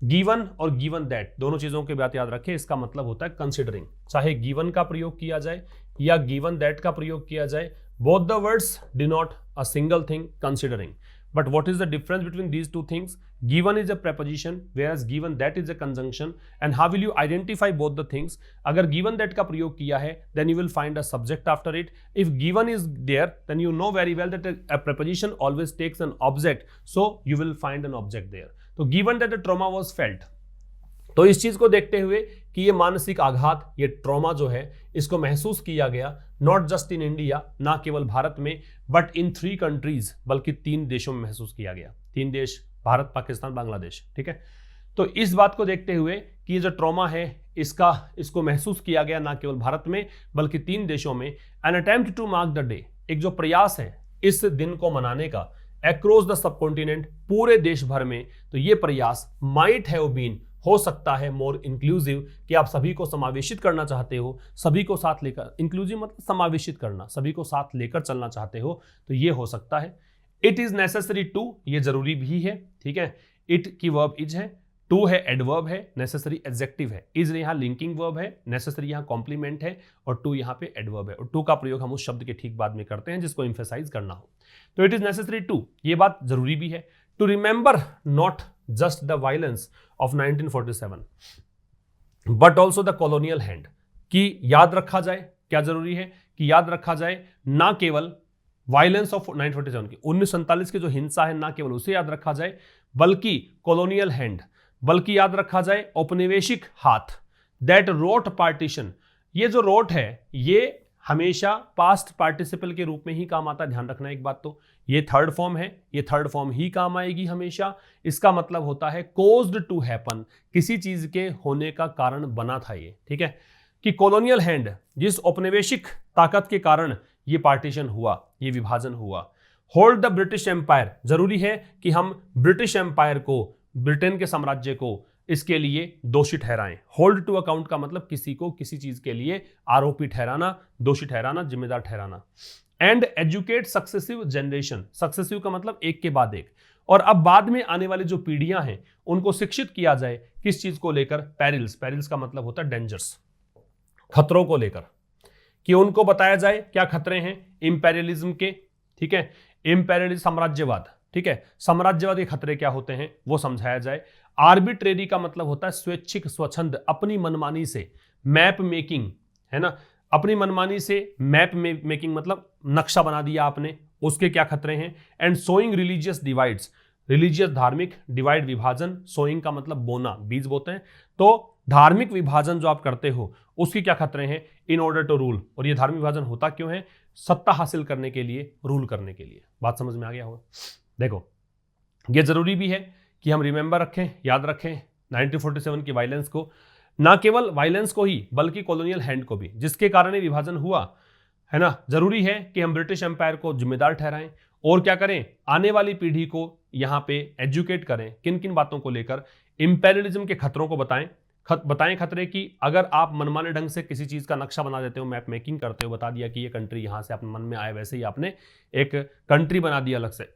given और गिवन दैट दोनों चीजों की बात याद रखें, इसका मतलब होता है कंसिडरिंग। चाहे गिवन का प्रयोग किया जाए या गिवन दैट का प्रयोग किया जाए, both the words denote a single thing, considering. But what is the difference between these two things? Given is a preposition whereas given that is a conjunction, and how will you identify both the things? अगर given that का प्रयोग किया है then you will find a subject after it. If given is there then you know very well that a preposition always takes an object, so you will find an object there. तो given that the trauma was felt, तो इस चीज को देखते हुए कि ये मानसिक आघात, ये ट्रॉमा जो है इसको महसूस किया गया, नॉट जस्ट इन इंडिया, ना केवल भारत में, बट इन 3 कंट्रीज, बल्कि 3 देशों में महसूस किया गया। 3 देश, भारत, पाकिस्तान, बांग्लादेश, ठीक है। तो इस बात को देखते हुए कि ये जो ट्रॉमा है इसको महसूस किया गया ना केवल भारत में बल्कि 3 देशों में। An attempt to mark the day, एक जो प्रयास है इस दिन को मनाने का, अक्रॉस द सबकॉन्टिनेंट, पूरे देश भर में, तो ये प्रयास माइट हैव बीन, हो सकता है, मोर इंक्लूसिव, कि आप सभी को समावेशित करना चाहते हो, सभी को साथ लेकर, इंक्लूसिव मतलब समावेशित करना, सभी को साथ लेकर चलना चाहते हो, तो ये हो सकता है। इट इज नेसेसरी टू, ये जरूरी भी है, ठीक है। इट की वर्ब इज है, टू है एडवर्ब है, नेसेसरी एडजेक्टिव है, इज यहाँ लिंकिंग वर्ब है, नेसेसरी यहाँ कॉम्प्लीमेंट है, और टू यहाँ पे एडवर्ब है। और टू का प्रयोग हम उस शब्द के ठीक बाद में करते हैं जिसको एम्फेसाइज करना हो। तो इट इज नेसेसरी टू, ये बात जरूरी भी है। To remember not just the violence of 1947 but also the colonial hand, कि याद रखा जाए, क्या जरूरी है कि याद रखा जाए ना केवल वायलेंस ऑफ 1947 की, 1947 की जो हिंसा है ना केवल उसे याद रखा जाए बल्कि कॉलोनियल हैंड, बल्कि याद रखा जाए औपनिवेशिक हाथ, दैट रोट पार्टीशन, ये जो रोट है ये हमेशा पास्ट पार्टिसिपल के रूप में ही काम आता है, ध्यान रखना एक बात। तो ये थर्ड फॉर्म है, ये थर्ड फॉर्म ही काम आएगी हमेशा। इसका मतलब होता है कोज्ड टू हैपन, किसी चीज के होने का कारण बना था ये, ठीक है। कि कॉलोनियल हैंड, जिस औपनिवेशिक ताकत के कारण ये पार्टीशन हुआ, ये विभाजन हुआ। होल्ड द ब्रिटिश एम्पायर, जरूरी है कि हम ब्रिटिश एम्पायर को, ब्रिटेन के साम्राज्य को इसके लिए दोषी ठहराएं। होल्ड टू अकाउंट का मतलब किसी को किसी चीज के लिए आरोपी ठहराना, दोषी ठहराना, जिम्मेदार ठहराना। And educate successive generation, successive का मतलब एक के बाद एक, और अब बाद में आने वाली जो पीढ़ियां हैं उनको शिक्षित किया जाए, किस चीज को लेकर, पेरिल्स, पेरिल्स का मतलब होता है डेंजर्स, खतरों को लेकर, कि उनको बताया जाए क्या खतरे हैं इंपेरियलिज्म के, ठीक है, इंपेरियलिज्म साम्राज्यवाद, ठीक है, साम्राज्यवाद के खतरे क्या होते हैं वो समझाया जाए। आर्बिट्रेरी का मतलब होता है स्वैच्छिक, स्वच्छंद, अपनी मनमानी से, मैप मेकिंग है ना, अपनी मनमानी से मैप मेकिंग मतलब नक्शा बना दिया आपने, उसके क्या खतरे हैं। And sowing religious divides, religious धार्मिक, डिवाइड विभाजन, सोइंग का मतलब बोना, बीज बोते हैं, तो धार्मिक विभाजन जो आप करते हो उसकी क्या खतरे हैं। इन ऑर्डर टू रूल, और ये धार्मिक विभाजन होता क्यों है, सत्ता हासिल करने के लिए, रूल करने के लिए। बात समझ में आ गया होगा। देखो ये जरूरी भी है कि हम रिमेंबर रखें, याद रखें 1947 की वायलेंस को, ना केवल वायलेंस को ही बल्कि कॉलोनियल हैंड को भी, जिसके कारण ये विभाजन हुआ है ना। जरूरी है कि हम ब्रिटिश एम्पायर को जिम्मेदार ठहराएं, और क्या करें, आने वाली पीढ़ी को यहाँ पे एजुकेट करें, किन किन बातों को लेकर, इंपेरियलिज्म के खतरों को बताएं, बताएं खतरे की, अगर आप मनमाने ढंग से किसी चीज का नक्शा बना देते हो, मैप मेकिंग करते हो, बता दिया कि ये कंट्री यहां से अपने मन में आए, वैसे ही आपने एक कंट्री बना दिया अलग से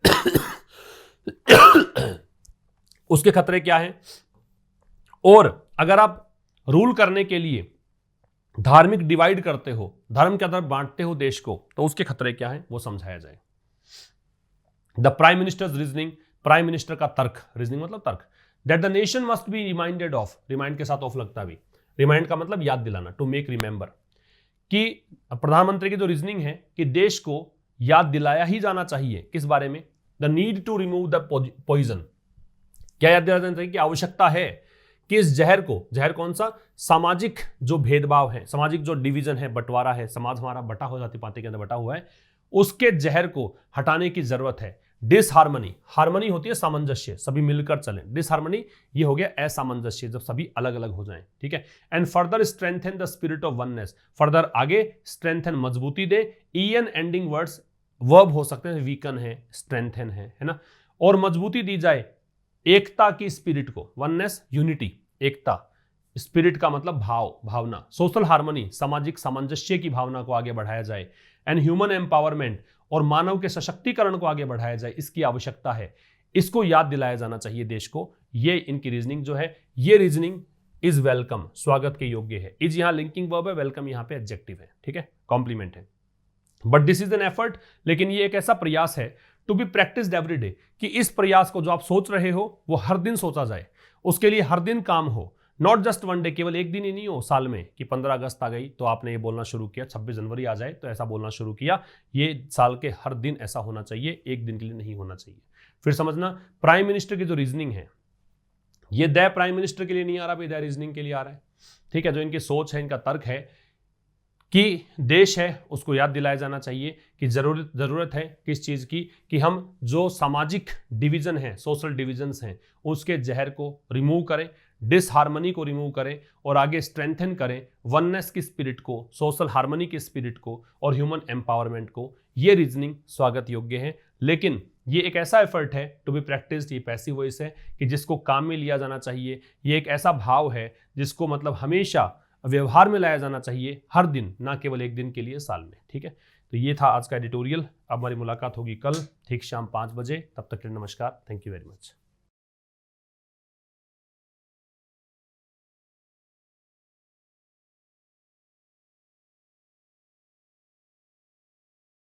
उसके खतरे क्या हैं। और अगर आप रूल करने के लिए धार्मिक डिवाइड करते हो, धर्म के अंदर बांटते हो देश को, तो उसके खतरे क्या हैं वो समझाया जाए। The prime ministers reasoning, prime minister का तर्क, रीजनिंग मतलब तर्क, that the nation must be reminded of, remind के साथ ऑफ लगता भी, रिमाइंड का मतलब याद दिलाना, टू मेक रिमेंबर, कि प्रधानमंत्री की जो रीजनिंग है कि देश को याद दिलाया ही जाना चाहिए किस बारे में, the need to remove the poison. क्या याद दिलाया जाना चाहिए कि आवश्यकता है कि इस जहर को, जहर कौन सा, सामाजिक जो भेदभाव है, सामाजिक जो डिवीजन है, बंटवारा है, समाज हमारा बटा हो, जाति पाति के अंदर बटा हुआ है, उसके जहर को हटाने की जरूरत है। डिसहार्मनी, हार्मनी होती है सामंजस्य, सभी मिलकर चलें, डिसहार्मनी ये हो गया असामंजस्य, जब सभी अलग अलग हो जाएं, ठीक है। And further strengthen the spirit of oneness, further आगे स्ट्रेंथन मजबूती दे, ईएन एंडिंग वर्ड्स वर्ब हो सकते हैं, वीकन है, स्ट्रेंथन है ना, और मजबूती दी जाए एकता की स्पिरिट को, वननेस यूनिटी, एकता, स्पिरिट का मतलब भाव, भावना, सोशल हार्मनी, सामाजिक सामंजस्य की भावना को आगे बढ़ाया जाए, एंड ह्यूमन एम्पावरमेंट, और मानव के सशक्तिकरण को आगे बढ़ाया जाए, इसकी आवश्यकता है। इसको याद दिलाया जाना चाहिए देश को। ये इनकी रीजनिंग जो है, ये रीजनिंग इज वेलकम, स्वागत के योग्य है। इज यहां लिंकिंग वर्ब है, वेलकम यहां पे एडजेक्टिव है, ठीक है, कॉम्प्लीमेंट है। But this is an effort, लेकिन ये एक ऐसा प्रयास है to be practised every day, कि इस प्रयास को जो आप सोच रहे हो वो हर दिन सोचा जाए, उसके लिए हर दिन काम हो, नॉट जस्ट वन डे, केवल एक दिन ही नहीं हो साल में कि 15 अगस्त आ गई तो आपने ये बोलना शुरू किया, 26 जनवरी आ जाए तो ऐसा बोलना शुरू किया। ये साल के हर दिन ऐसा होना चाहिए, एक दिन के लिए नहीं होना चाहिए। फिर समझना, प्राइम मिनिस्टर की जो रीजनिंग है, ये द प्राइम मिनिस्टर के लिए नहीं आ रहा भाई, द रीजनिंग के लिए आ रहा है, ठीक है। जो इनकी सोच है, इनका तर्क है कि देश है उसको याद दिलाया जाना चाहिए कि जरूरत है किस चीज की, कि हम जो सामाजिक डिवीजन है, सोशल डिविजन्स हैं, उसके जहर को रिमूव करें, डिसहार्मनी को रिमूव करें, और आगे स्ट्रेंथन करें वननेस की स्पिरिट को, सोशल हार्मनी की स्पिरिट को, और ह्यूमन एम्पावरमेंट को। ये रीजनिंग स्वागत योग्य है, लेकिन ये एक ऐसा एफर्ट है टू बी प्रैक्टिस्ड, ये पैसिव वॉइस है कि जिसको काम में लिया जाना चाहिए। ये एक ऐसा भाव है जिसको मतलब हमेशा व्यवहार में लाया जाना चाहिए, हर दिन, ना केवल एक दिन के लिए साल में, ठीक है। तो ये था आज का एडिटोरियल। अब हमारी मुलाकात होगी कल ठीक शाम 5 बजे, तब तक के लिए नमस्कार, थैंक यू वेरी मच।